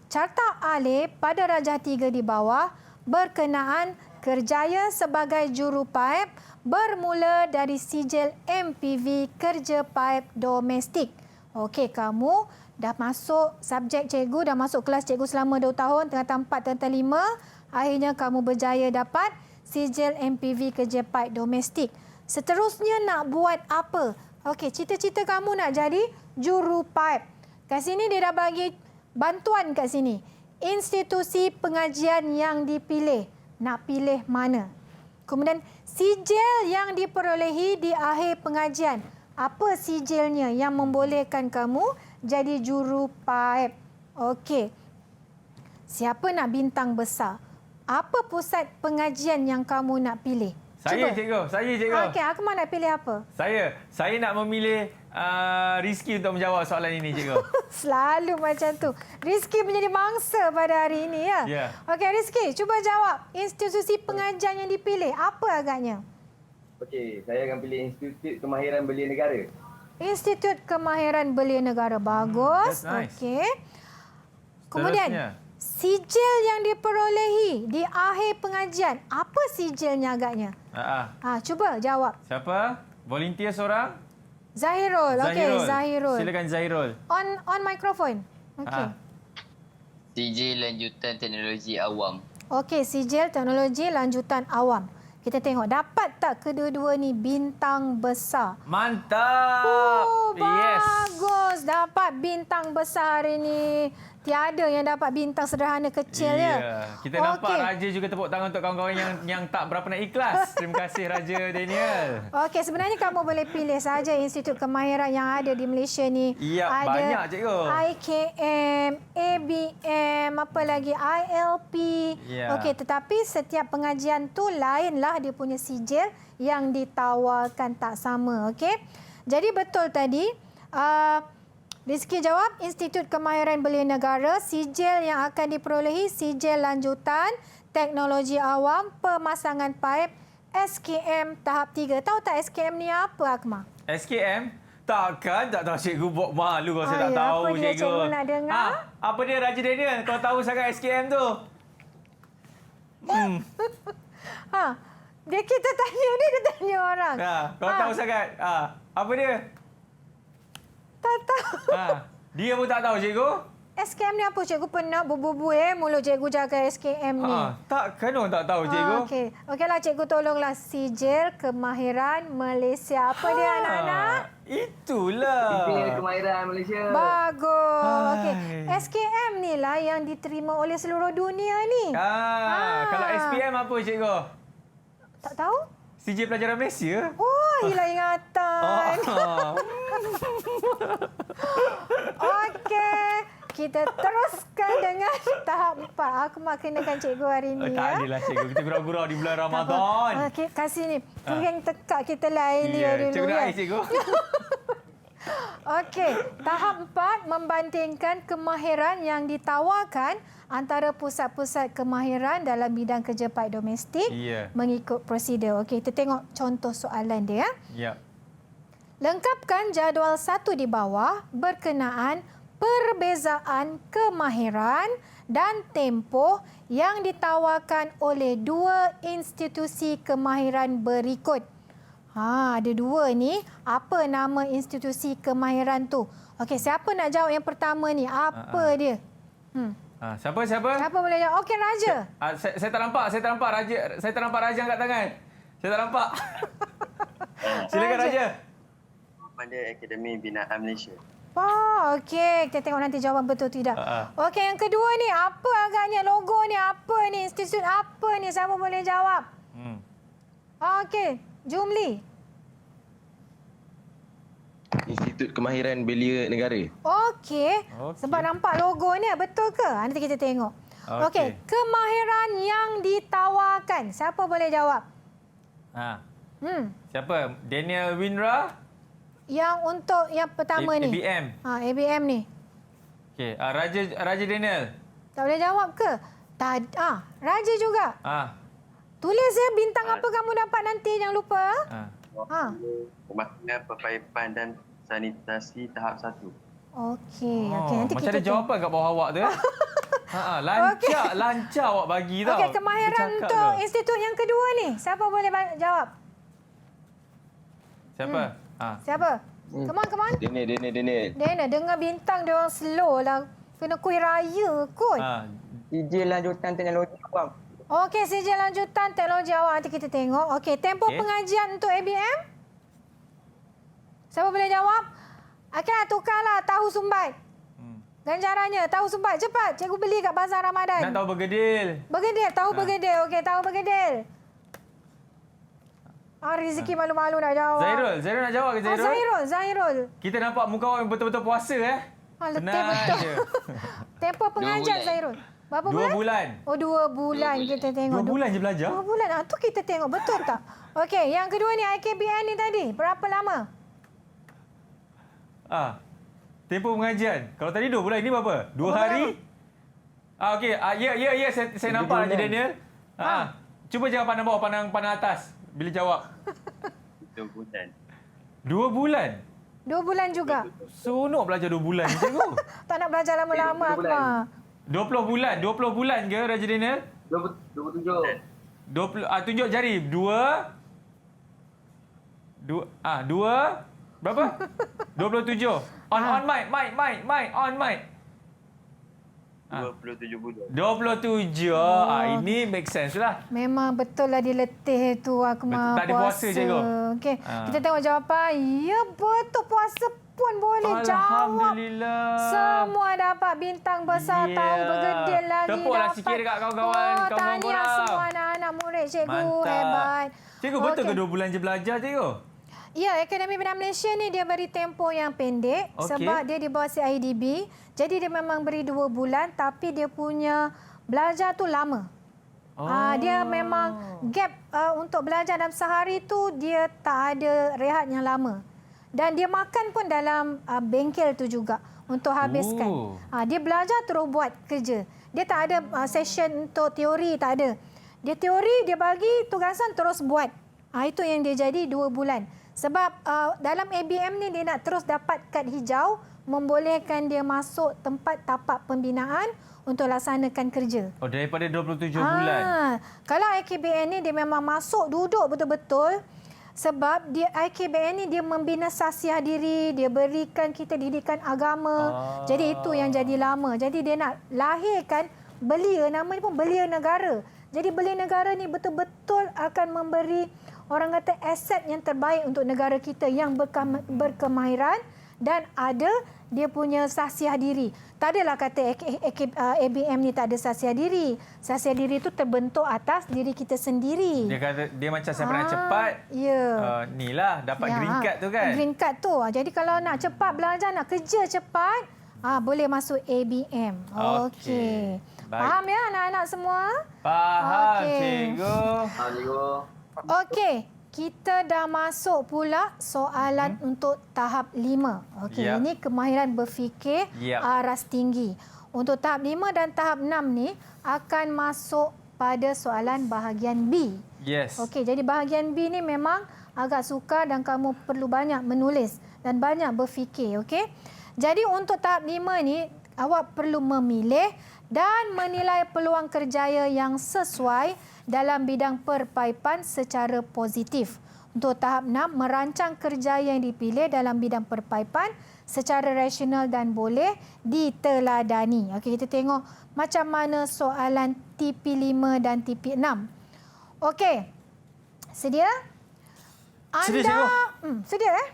carta alih pada darjah 3 di bawah berkenaan kerjaya sebagai juru paip bermula dari sijil MPV kerja paip domestik. Okey, kamu dah masuk subjek cikgu, dah masuk kelas cikgu selama 2 tahun, tingkatan 4, tingkatan 5. Akhirnya kamu berjaya dapat sijil MPV kerja paip domestik. Seterusnya nak buat apa? Okey, cita-cita kamu nak jadi juru paip. Kat sini dia dah bagi bantuan kat sini. Institusi pengajian yang dipilih. Nak pilih mana? Kemudian sijil yang diperolehi di akhir pengajian. Apa sijilnya yang membolehkan kamu jadi juru paip? Okey. Siapa nak bintang besar? Apa pusat pengajian yang kamu nak pilih? Saya, cikgu. Okey, Akmal nak pilih apa? Saya nak memilih Rizky untuk menjawab soalan ini, cikgu. Selalu macam tu. Rizky menjadi mangsa pada hari ini, ya? Ya. Okey, Rizky, cuba jawab. Institusi pengajian yang dipilih, apa agaknya? Okey, saya akan pilih Institut Kemahiran Belia Negara. Institut Kemahiran Belia Negara. Bagus. That's nice. Okey. Kemudian, sijil yang diperolehi di akhir pengajian. Apa sijilnya agaknya? Cuba jawab. Siapa? Volunteer seorang? Zahirul. Okey, Zahirul. Silakan Zahirul. On microphone. Okey. Sijil Lanjutan Teknologi Awam. Okey, sijil teknologi lanjutan awam. Kita tengok dapat tak kedua-dua ni bintang besar. Mantap. Bagus. Dapat bintang besar hari ni. Tiada yang dapat bintang sederhana kecil ya. Kita nampak Raja juga tepuk tangan untuk kawan-kawan yang tak berapa nak ikhlas. Terima kasih Raja Daniel. Okey, sebenarnya kamu boleh pilih saja institut kemahiran yang ada di Malaysia ni. Ya, ada banyak cikgu. IKM, ABM, apa lagi ILP. Ya. Okey, tetapi setiap pengajian tu lainlah dia punya sijil yang ditawarkan tak sama, okey? Jadi betul tadi Rizky jawab, Institut Kemahiran Belia Negara, sijil yang akan diperolehi sijil lanjutan teknologi awam pemasangan paip SKM tahap 3. Tahu tak SKM ni apa, Akmal? SKM? Takkan tak tahu, cikgu buat malu kalau saya tak tahu, apa dia, cikgu nak dengar? Apa dia Raja Daniel? Kau tahu sangat SKM tu? Kita tanya dia tanya orang. Kau tahu sangat. Apa dia? Tak tahu. Dia pun tak tahu, cikgu. SKM ni apa? Cikgu pernah berbubu mulut cikgu jaga SKM ni. Takkan orang tak tahu, cikgu. Okeylah, cikgu tolonglah sijil kemahiran Malaysia. Apa dia anak-anak? Itulah. Sijil Kemahiran Malaysia. Bagus. Okey. SKM ni lah yang diterima oleh seluruh dunia ni. Kalau SPM apa, cikgu? Tak tahu? Sijil Pelajaran Malaysia. Oh, hilang ingatan. Okey. Kita teruskan dengan tahap 4. Aku makinkan cikgu hari ini. Tak adalah cikgu. Kita gurau-gurau di bulan Ramadan. Okey, kasih ni. Piring tekak kita lain dia dulu. Cikgu nak ya. air, cikgu. Okey, tahap 4 membandingkan kemahiran yang ditawarkan antara pusat-pusat kemahiran dalam bidang kerja paid domestik mengikut prosedur. Okey, kita tengok contoh soalan dia. Ya. Lengkapkan jadual 1 di bawah berkenaan perbezaan kemahiran dan tempoh yang ditawarkan oleh dua institusi kemahiran berikut. Ada dua ni. Apa nama institusi kemahiran tu? Okey, siapa nak jawab yang pertama ni? Apa dia? Siapa? Siapa boleh jawab? Okey, Raja. Saya tak nampak. Saya tak nampak Raja. Saya tak nampak Raja angkat tangan. Saya tak nampak. Silakan Raja. Pada Akademi Binaan Malaysia. Okey. Kita tengok nanti jawapan betul tidak. Okey, yang kedua ni. Apa agaknya logo ni? Apa ni? Institut apa ni? Siapa boleh jawab? Okey. Jumli. Institut Kemahiran Belia Negara. Okey. Sebab nampak logo ni. Betul ke? Nanti kita tengok. Okey. Kemahiran yang ditawarkan. Siapa boleh jawab? Siapa? Daniel Winra? Yang untuk yang pertama ni. ABM. ABM ni. Okey, Raja Daniel. Tak boleh jawab ke? Raja juga. Tulis ya bintang apa kamu dapat nanti, jangan lupa. Pemakinan perpaipan dan sanitasi tahap 1. Okey, nanti macam kita ada jawapan kat bawah awak tu ya. Lancar awak bagi tau. Okey, kemahiran untuk institut yang kedua ni. Siapa boleh jawab? Siapa? Siapa? Come on. Daniel, dengar bintang dia orang slow lah. Kena kuih raya kot. CJ lanjutan teknologi awam. Okey, CJ lanjutan teknologi awam. Nanti kita tengok. Okey, tempoh pengajian untuk ABM? Siapa boleh jawab? Akhirnya tukarlah tahu sumbat. Ganjarannya, tahu sumbat. Cepat, cikgu beli kat Bazar Ramadan. Nak tahu bergedil. Tahu bergedil. Okey, tahu bergedil. Rizki malu-malu nak jawab. Zairul nak jawab ke Zairul? Zairul. Kita nampak muka awak betul-betul puasa Letih betul. Tempoh pengajian Zairul. Berapa bulan? 2 bulan. 2 bulan kita tengok. 2 bulan je belajar? 2 bulan. Tu kita tengok betul tak? Okey, yang kedua ni IKBN ni tadi. Berapa lama? Tempoh pengajian. Kalau tadi 2 bulan, ini berapa? 2 hari? Okey. Ya, saya nampak Raja Daniel. Cuba jangan pandang bawah, pandang atas. Bila jawab. 2 bulan. 2 bulan? 2 bulan juga. Seronok belajar 2 bulan, cikgu. Tak nak belajar lama-lama, Akmal. 20 bulan. 20 bulan ke, Raja Daniel? 27. 20. Tunjuk jari. 2. Berapa? 27. On mic. On mic. 27 bulan. 27. Ini make sense lah. Memang betul lah dia letih tu, Akmal. Tak ada puasa, cikgu. Okey, kita tengok jawapan. Ya, betul. Puasa pun boleh jawab. Alhamdulillah. Semua dapat bintang besar, tahu bergedil lagi. Tepuklah sikit dekat kawan-kawan korang. Tahniah semua anak-anak murid cikgu. Mantap. Hebat. Cikgu, betul ke 2 bulan je belajar, cikgu? Ya, Akademi Binaan Malaysia ni dia beri tempoh yang pendek sebab dia di bawah CIDB. Jadi dia memang beri 2 bulan tapi dia punya belajar tu lama. Dia memang gap untuk belajar dalam sehari tu dia tak ada rehat yang lama. Dan dia makan pun dalam bengkel tu juga untuk habiskan. Dia belajar terus buat kerja. Dia tak ada session untuk teori, tak ada. Dia teori, dia bagi tugasan terus buat. Itu yang dia jadi 2 bulan. Sebab dalam ABM ni dia nak terus dapat kad hijau, membolehkan dia masuk tempat tapak pembinaan untuk laksanakan kerja. Daripada 27 bulan. Kalau IKBN ni dia memang masuk duduk betul-betul sebab dia IKBN ni dia membina sasiah diri, dia berikan kita didikan agama. Jadi itu yang jadi lama. Jadi dia nak lahirkan belia, namanya pun belia negara. Jadi belia negara ni betul-betul akan memberi orang kata aset yang terbaik untuk negara kita yang berkemahiran dan ada dia punya sahsiah diri. Tak adalah kata ABM ni tak ada sahsiah diri. Sahsiah diri itu terbentuk atas diri kita sendiri. Dia kata dia macam saya pernah cepat. Ya. Ni lah dapat green card tu kan. Green card tu. Jadi kalau nak cepat belajar, nak kerja cepat, boleh masuk ABM. Okey. Faham ya anak-anak semua? Faham, cikgu. Faham, cikgu. Okey. Kita dah masuk pula soalan untuk tahap 5. Okey, ini kemahiran berfikir aras tinggi. Untuk tahap 5 dan tahap 6 ni akan masuk pada soalan bahagian B. Yes. Okey, jadi bahagian B ni memang agak sukar dan kamu perlu banyak menulis dan banyak berfikir, okey? Jadi untuk tahap 5 ni awak perlu memilih dan menilai peluang kerjaya yang sesuai dalam bidang perpaipan secara positif. Untuk tahap 6, merancang kerjaya yang dipilih dalam bidang perpaipan secara rasional dan boleh diteladani. Okey, kita tengok macam mana soalan TP5 dan TP6. Okey, sedia? Sedia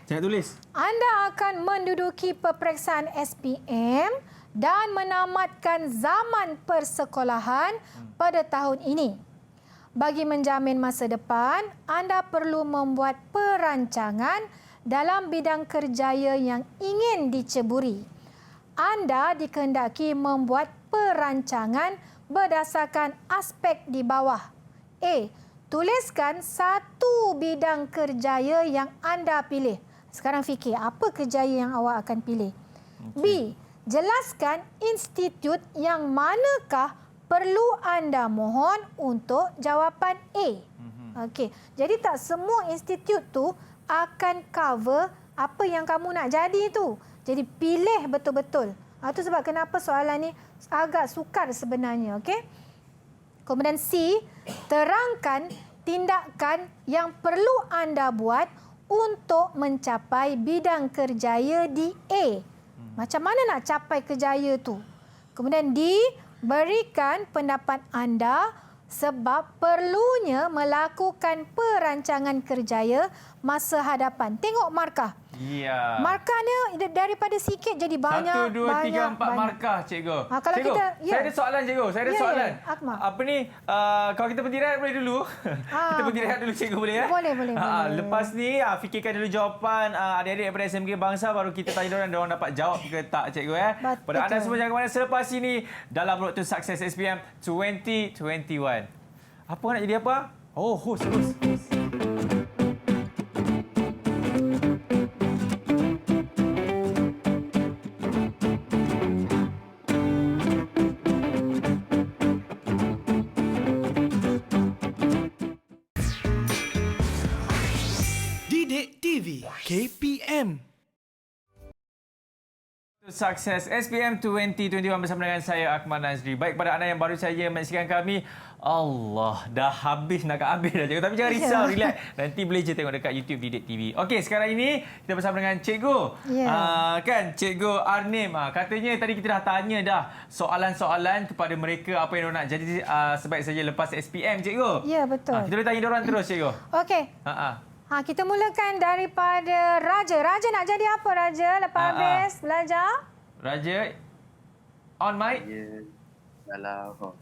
Saya tulis. Anda akan menduduki peperiksaan SPM dan menamatkan zaman persekolahan pada tahun ini. Bagi menjamin masa depan, anda perlu membuat perancangan dalam bidang kerjaya yang ingin diceburi. Anda dikehendaki membuat perancangan berdasarkan aspek di bawah. A. Tuliskan satu bidang kerjaya yang anda pilih. Sekarang fikir, apa kerjaya yang awak akan pilih? B. Jelaskan institut yang manakah perlu anda mohon untuk jawapan A. Okey. Jadi tak semua institut tu akan cover apa yang kamu nak jadi tu. Jadi pilih betul-betul. Itu sebab kenapa soalan ni agak sukar sebenarnya. Okey. Kemudian C. Terangkan tindakan yang perlu anda buat untuk mencapai bidang kerjaya di A. Macam mana nak capai kerjaya tu? Kemudian D, berikan pendapat anda sebab perlunya melakukan perancangan kerjaya masa hadapan. Tengok markah. Ya. Markahnya daripada sikit jadi banyak. 1, 2, 3, 4 markah, cikgu. Kalau cikgu, kita, saya ada soalan, cikgu. Saya ada soalan. Akmal. Apa ni, kalau kita berhenti rehat boleh dulu? Kita berhenti rehat dulu, cikgu, boleh ya? Boleh. Lepas ni, fikirkan dulu jawapan adik-adik daripada SMK Bangsa, baru kita tanya diorang dapat jawab ke tak, cikgu ya? Pada anda semua jangan ke mana selepas ini dalam Road to Success SPM 2021. Apa nak jadi apa? Oh, host. Didik TV KPM. Sukses SPM 2021 bersama dengan saya Akmal Nazri. Baik, pada anda yang baru saja menyaksikan kami, Allah, dah habis nak habis dah cikgu. Tapi jangan risau, relax. Nanti boleh je tengok dekat YouTube Didik TV. Okey, sekarang ini kita bersama dengan cikgu. Kan, cikgu Arnim. Katanya tadi kita dah tanya dah soalan-soalan kepada mereka apa yang diorang nak jadi sebaik saja lepas SPM, cikgu. Ya, betul. Kita boleh tanya diorang terus, cikgu. Okey. Kita mulakan daripada Raja. Raja nak jadi apa, Raja? Lepas habis belajar? Raja, on mic. Kalau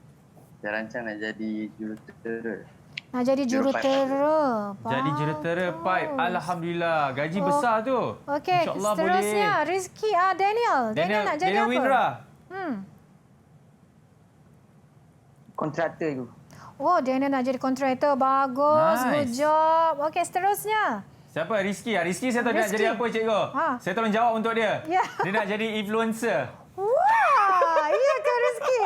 saya rancang nak jadi jurutera. Nak jadi jurutera. Jadi jurutera pipe. Alhamdulillah. Gaji besar tu. Okey, InsyaAllah seterusnya boleh. Rizky Daniel. Daniel nak jadi Daniel apa? Windra. Kontraktor tu. Oh, Daniel nak jadi kontraktor. Bagus. Nice. Good job. Okey, seterusnya. Siapa? Rizky. Rizky saya tahu dia nak jadi apa, cikgu. Saya tolong jawab untuk dia. Ya. Dia nak jadi influencer. Wah, iya ke Rizky?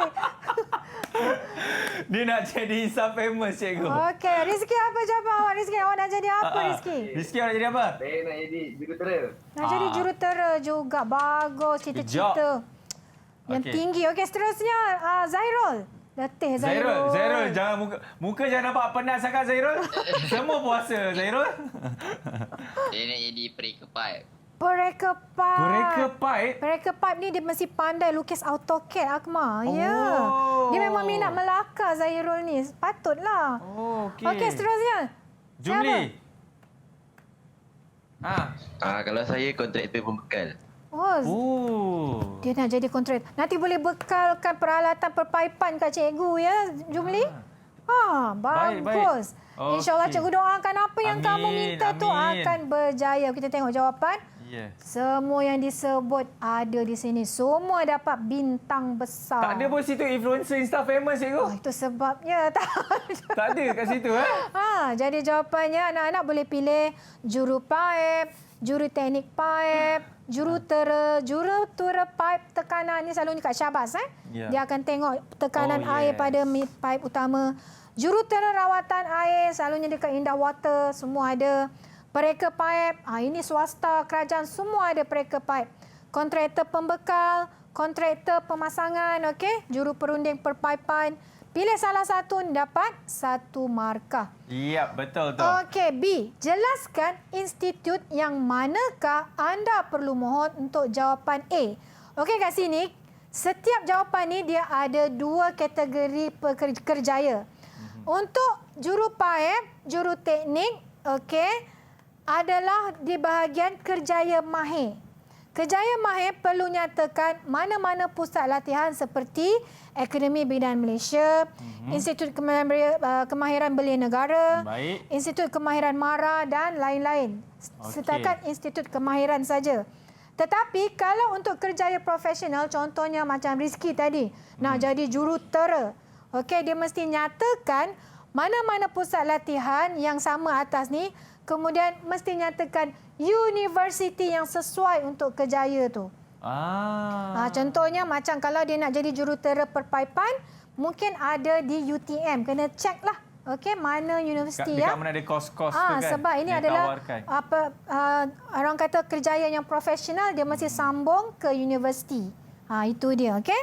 Dia nak jadi Insta famous, cikgu. Okey, Rizky apa jawapan awak, Rizky? Awak nak jadi apa, Rizky? Rizky awak nak jadi apa? Saya nak jadi jurutera. Nak jadi jurutera juga. Bagus cita-cita. Yang tinggi. Okey, seterusnya Zairul. Letih Zairul. Zairul, jangan muka jangan nampak penat sangat, Zairul. Semua puasa, Zairul. Saya nak jadi pereka pipe. Pereka pipe. Pereka pipe? Pereka pipe ni dia mesti pandai lukis AutoCAD, Akmal. Ya. Dia memang minat Melaka, Zairul ni. Patutlah. Okey, seterusnya. Jumli. Kalau saya kontraktor pembekal. Dia nak jadi kontraktor. Nanti boleh bekalkan peralatan perpaipan kat cikgu ya, Jumli? Bagus. Baik. InsyaAllah Okey. cikgu doakan apa yang kamu minta tu akan berjaya. Kita tengok jawapan. Semua yang disebut ada di sini. Semua dapat bintang besar. Tak ada pun situ influencer Insta famous, cikgu. Itu sebabnya. Tak ada kat situ, Jadi jawapannya anak-anak boleh pilih juru paip, juru teknik paip, jurutera paip tekanan ni selalunya kat Syahbaz. Dia akan tengok tekanan air pada paip utama. Jurutera rawatan air selalunya dekat Indah Water, semua ada. Pereka paip, ini swasta, kerajaan semua ada pereka paip. Kontraktor pembekal, kontraktor pemasangan, okey, juru perunding perpaipan. Pilih salah satu dapat 1 markah. Ya, betul tu. Okey, B. Jelaskan institut yang manakah anda perlu mohon untuk jawapan A. Okey, kat sini setiap jawapan ni dia ada 2 kategori kerjaya. Untuk juru paip, juru teknik, okey, adalah di bahagian kerjaya mahir. Kerjaya mahir perlu nyatakan mana-mana pusat latihan seperti Akademi Bidan Malaysia, Institut Kemahiran Belia Negara, Institut Kemahiran MARA dan lain-lain. Setakat Institut Kemahiran saja. Tetapi kalau untuk kerjaya profesional, contohnya macam Rizky tadi, nak jadi jurutera, okey, dia mesti nyatakan mana-mana pusat latihan yang sama atas ni, kemudian mesti nyatakan universiti yang sesuai untuk kerjaya tu. Contohnya macam kalau dia nak jadi jurutera perpaipan, mungkin ada di UTM. Kena check lah. Okey, mana universiti dekat mana ada kos-kos tu kan. Sebab ini adalah orang kata kerjaya yang profesional, dia mesti sambung ke universiti. Itu dia, okey.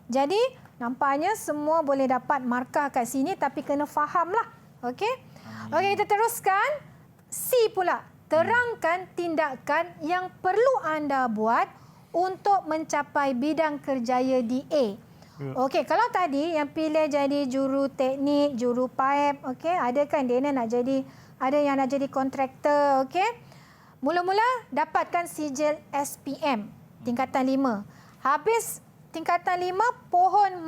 Jadi nampaknya semua boleh dapat markah kat sini tapi kena fahamlah. Okey. Okey, kita teruskan. C pula, terangkan tindakan yang perlu anda buat untuk mencapai bidang kerjaya di A. Okey, kalau tadi yang pilih jadi juru teknik, juru paip, okey, ada kan dia nak jadi, ada yang nak jadi kontraktor, okey. Mula-mula dapatkan sijil SPM tingkatan 5. Habis tingkatan 5,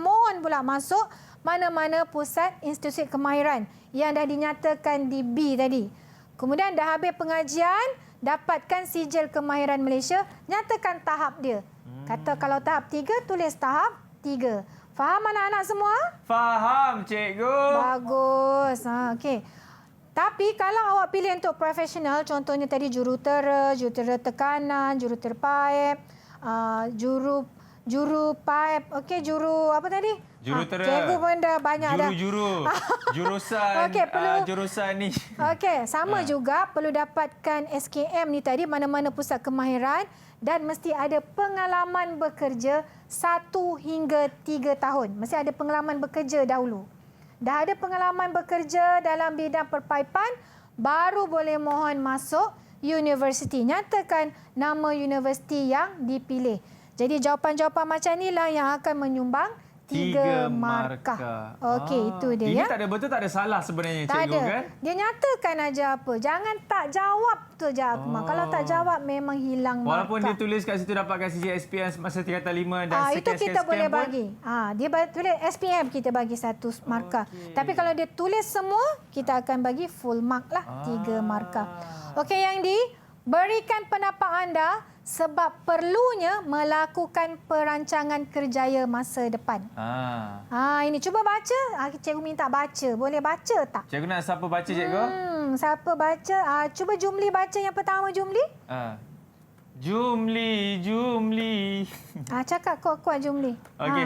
mohon pula masuk mana-mana pusat institusi kemahiran yang dah dinyatakan di B tadi. Kemudian dah habis pengajian, dapatkan sijil kemahiran Malaysia, nyatakan tahap dia. Kata kalau tahap 3, tulis tahap 3. Faham anak-anak semua? Faham, cikgu. Bagus. Okey. Tapi kalau awak pilih untuk profesional, contohnya tadi jurutera tekanan, jurutera paip, juru paip, okey, juru apa tadi? Jurutera. Cikgu pun dah banyak dah. Jurusan jurusan ni. Okey, sama juga perlu dapatkan SKM ni tadi, mana-mana pusat kemahiran, dan mesti ada pengalaman bekerja 1 hingga 3 tahun. Mesti ada pengalaman bekerja dahulu. Dah ada pengalaman bekerja dalam bidang perpaipan, baru boleh mohon masuk universiti. Nyatakan nama universiti yang dipilih. Jadi jawapan-jawapan macam inilah yang akan menyumbang 3 markah. Okey, itu dia. Ini ya. tak ada betul, tak ada salah sebenarnya, tak cikgu ada. kan? Dia nyatakan aja apa. Jangan tak jawab tu je aku. Kalau tak jawab memang hilang markah. Walaupun dia tulis kat situ dapatkan sijil SPM masa tingkatan 5 dan itu kita boleh bagi. Dia tulis SPM, kita bagi 1 markah. Tapi kalau dia tulis semua, kita akan bagi full mark lah, 3 markah. Okey, yang berikan pendapat anda sebab perlunya melakukan perancangan kerjaya masa depan. Ini cuba baca. Cikgu minta baca. Boleh baca tak? Cikgu nak siapa baca, cikgu? Siapa baca? Cuba Jumli baca yang pertama, Jumli. Jumli. Cakap kuat-kuat, Jumli. Okey.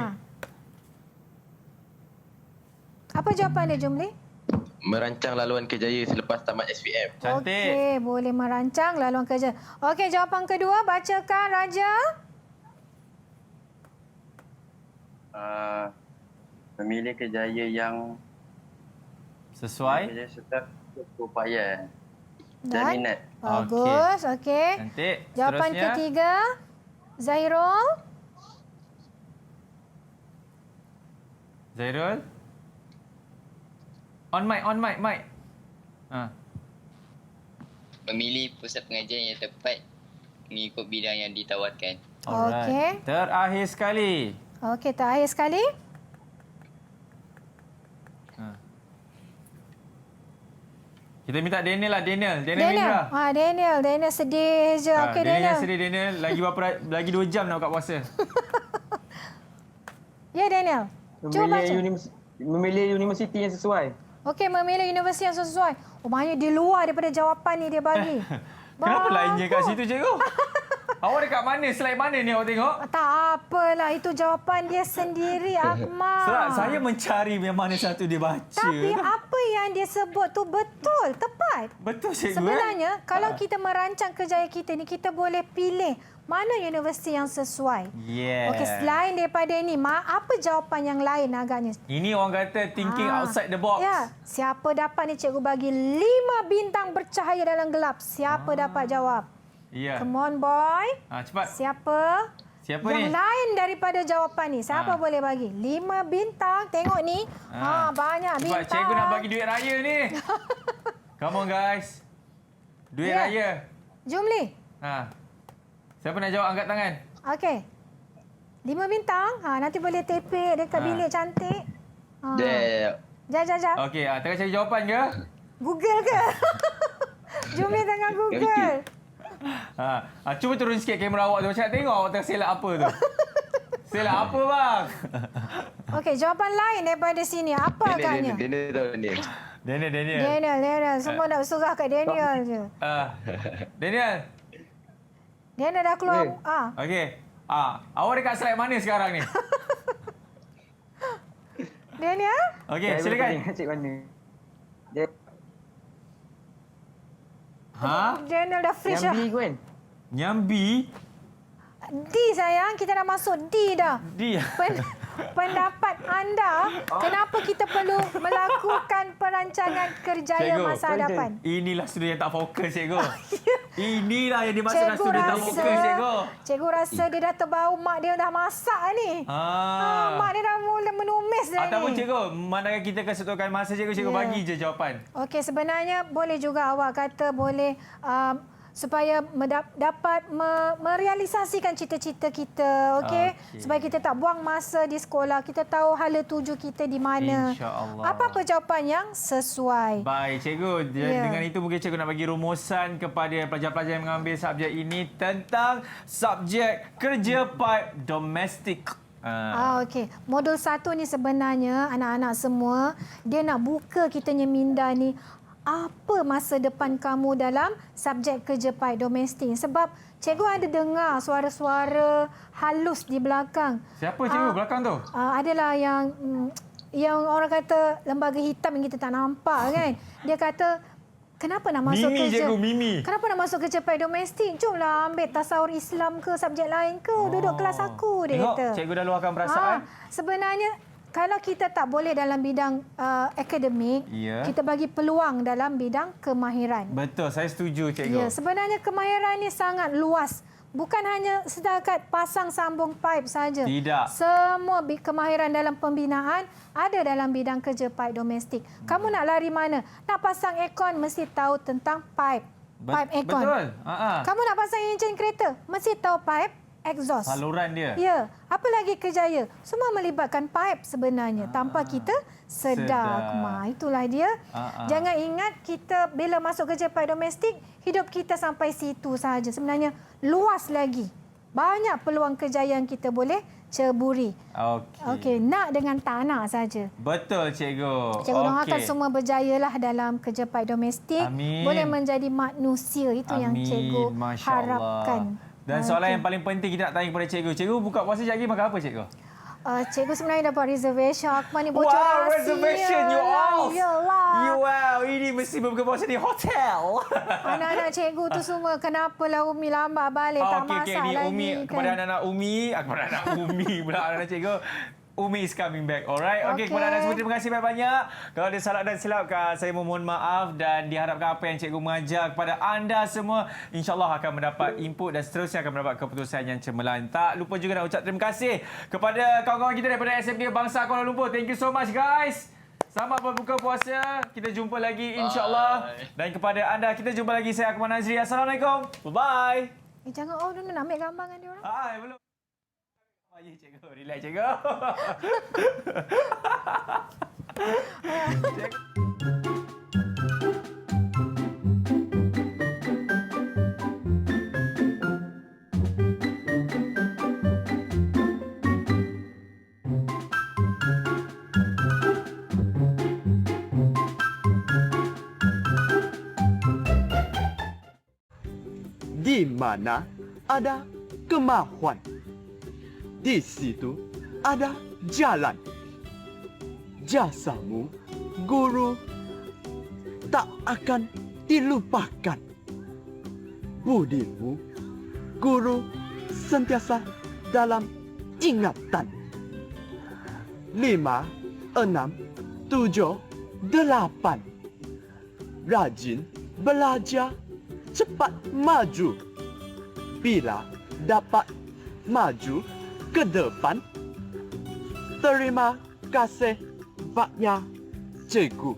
Apa jawapan dia, Jumli? Merancang laluan kerjaya selepas tamat SPM. Cantik. Okey, boleh merancang laluan kerja. Okey, jawapan kedua, bacakan Raja. Memilih kerjaya yang sesuai serta keupayaan dan minat. Bagus, okey. Cantik. Jawapan Seterusnya. ketiga, Zairul. On mic. Memilih pusat pengajian yang tepat mengikut bidang yang ditawarkan. Okey. Terakhir sekali. Okey, terakhir sekali. Kita minta Daniel lah, Daniel Mindra. Daniel sedih je. Okey, Daniel sedih, Daniel. Lagi 2 jam nak buka puasa. Ya, Daniel. Cuba baca. Memilih universiti yang sesuai. Okey, memilih universiti yang sesuai. Oh, maknanya di luar daripada jawapan ni dia bagi. Kenapa lainnya kat situ, cikgu? Awak dekat mana? Slide mana ni awak tengok? Tak apalah, itu jawapan dia sendiri, Akmal. Saya mencari yang mana satu dia baca. Tapi apa yang dia sebut tu betul, tepat. Betul, cikgu. Sebenarnya, kalau kita merancang kerjaya kita ni, kita boleh pilih mana universiti yang sesuai. Yeah. Okey, selain daripada ini, apa jawapan yang lain agaknya? Ini orang kata thinking outside the box. Ya, siapa dapat ni cikgu bagi 5 bintang bercahaya dalam gelap. Siapa dapat jawab? Ya. Come on, boy. Cepat. Siapa Siapa yang ni? lain daripada jawapan ni? Siapa boleh bagi? 5 bintang. Tengok ni. Banyak Cepat, bintang. cikgu nak bagi duit raya ni. Come on, guys. Duit raya. Jumli. Siapa nak jawab, angkat tangan. Okey. 5 bintang. Nanti boleh tepek dekat bilik cantik. Jap. Okey, tengah cari jawapan ke? Google ke? Jumli tengah Google. Cuba turun sikit kamera awak tu. Macam nak tengok awak tengah selak apa tu. Selak apa, bang? Okey, jawapan lain daripada sini. Apa agaknya? Daniel. Semua nak bersurah kat Daniel je. Daniel dah keluar. Okey. Awak dekat slide mana sekarang ni? Daniel? Okey, silakan. Cik mana? Daniel dah freeze dah. Nyambi kan? Nyambi? D sayang, kita dah masuk D dah. D. Pendapat anda, kenapa kita perlu melakukan perancangan kerjaya masa hadapan? Inilah student yang tak fokus, cikgu. Inilah yang dimaksudkan student tak fokus, cikgu. Cikgu rasa dia dah terbau mak dia dah masak ni. Mak dia dah mula menumis dah ni. Ataupun cikgu, manakala kita kesetukan masa, cikgu bagi je jawapan. Okey, sebenarnya boleh juga awak kata boleh supaya dapat merealisasikan cita-cita kita, okey? Supaya kita tak buang masa di sekolah, kita tahu hala tuju kita di mana. InsyaAllah. Apa-apa jawapan yang sesuai. Baik, cikgu. Dengan itu mungkin cikgu nak bagi rumusan kepada pelajar-pelajar yang mengambil subjek ini tentang subjek kerja pipe domestik. Okey. Modul 1 ni sebenarnya anak-anak semua, dia nak buka kitanya minda ni. Apa masa depan kamu dalam subjek kerja pipe domestik? Sebab cikgu ada dengar suara-suara halus di belakang. Siapa cikgu belakang tu? Adalah yang orang kata lembaga hitam yang kita tak nampak kan. Dia kata, kenapa nak masuk kerja? Mimi. Kenapa nak masuk kerja pipe domestik? Jomlah ambil tasawur Islam ke subjek lain ke. Duduk kelas aku, dia tengok, kata. Cikgu dah luahkan perasaan. Sebenarnya kalau kita tak boleh dalam bidang akademik, kita bagi peluang dalam bidang kemahiran. Betul, saya setuju, cikgu. Ya, sebenarnya kemahiran ini sangat luas. Bukan hanya setakat pasang sambung pipe saja. Tidak. Semua kemahiran dalam pembinaan ada dalam bidang kerja pipe domestik. Kamu nak lari mana? Nak pasang aircon, mesti tahu tentang pipe. Pipe aircon. Betul. Kamu nak pasang enjin kereta, mesti tahu pipe exhaust. Saluran dia. Ya. Apa lagi kerjaya? Semua melibatkan pipe sebenarnya. Tanpa kita sedar. Itulah dia. Jangan ingat kita bila masuk kerja pipe domestik, hidup kita sampai situ sahaja. Sebenarnya luas lagi. Banyak peluang kerjaya yang kita boleh ceburi. Okey. Nak dengan tak nak saja. Betul, cikgu. Cikgu doakan semua berjayalah dalam kerja pipe domestik. Amin. Boleh menjadi manusia. Itu yang cikgu harapkan. Dan soalan yang paling penting kita nak tanya kepada cikgu. Cikgu buka puasa sekejap lagi makan apa, cikgu? Cikgu sebenarnya dapat reservation. Akmal ni bocor rahsia. Reservation you off. Yalah. Wow, ini mesti berbuka puasa di hotel. Anak-anak cikgu tu semua, kenapalah Umi lambat balik, tak masak ni lagi. Umi, kepada anak-anak Umi, kepada anak Umi pula anak-anak cikgu. Umi is coming back. Alright. Okey, kepada anda semua terima kasih banyak-banyak. Kalau ada salah dan silap, saya memohon maaf dan diharapkan apa yang cikgu mengajar kepada anda semua insya-Allah akan mendapat input dan seterusnya akan mendapat keputusan yang cemerlang. Tak lupa juga nak ucap terima kasih kepada kawan-kawan kita daripada SMK Bangsa Kuala Lumpur. Thank you so much, guys. Selamat berbuka puasa. Kita jumpa lagi insya-Allah. Dan kepada anda, kita jumpa lagi. Saya Akmal Nazri. Assalamualaikum. Bye-bye. Jangan off dulu, nak ambil gambar dengan dia orang. Belum. Ya, cikgu. Relax, cikgu. Di mana ada kemahuan, di situ ada jalan. Jasamu, guru, tak akan dilupakan. Budimu, guru, sentiasa dalam ingatan. 5, 6, 7, 8. Rajin belajar, cepat maju. Bila dapat maju ke depan, terima kasih banyak, cikgu.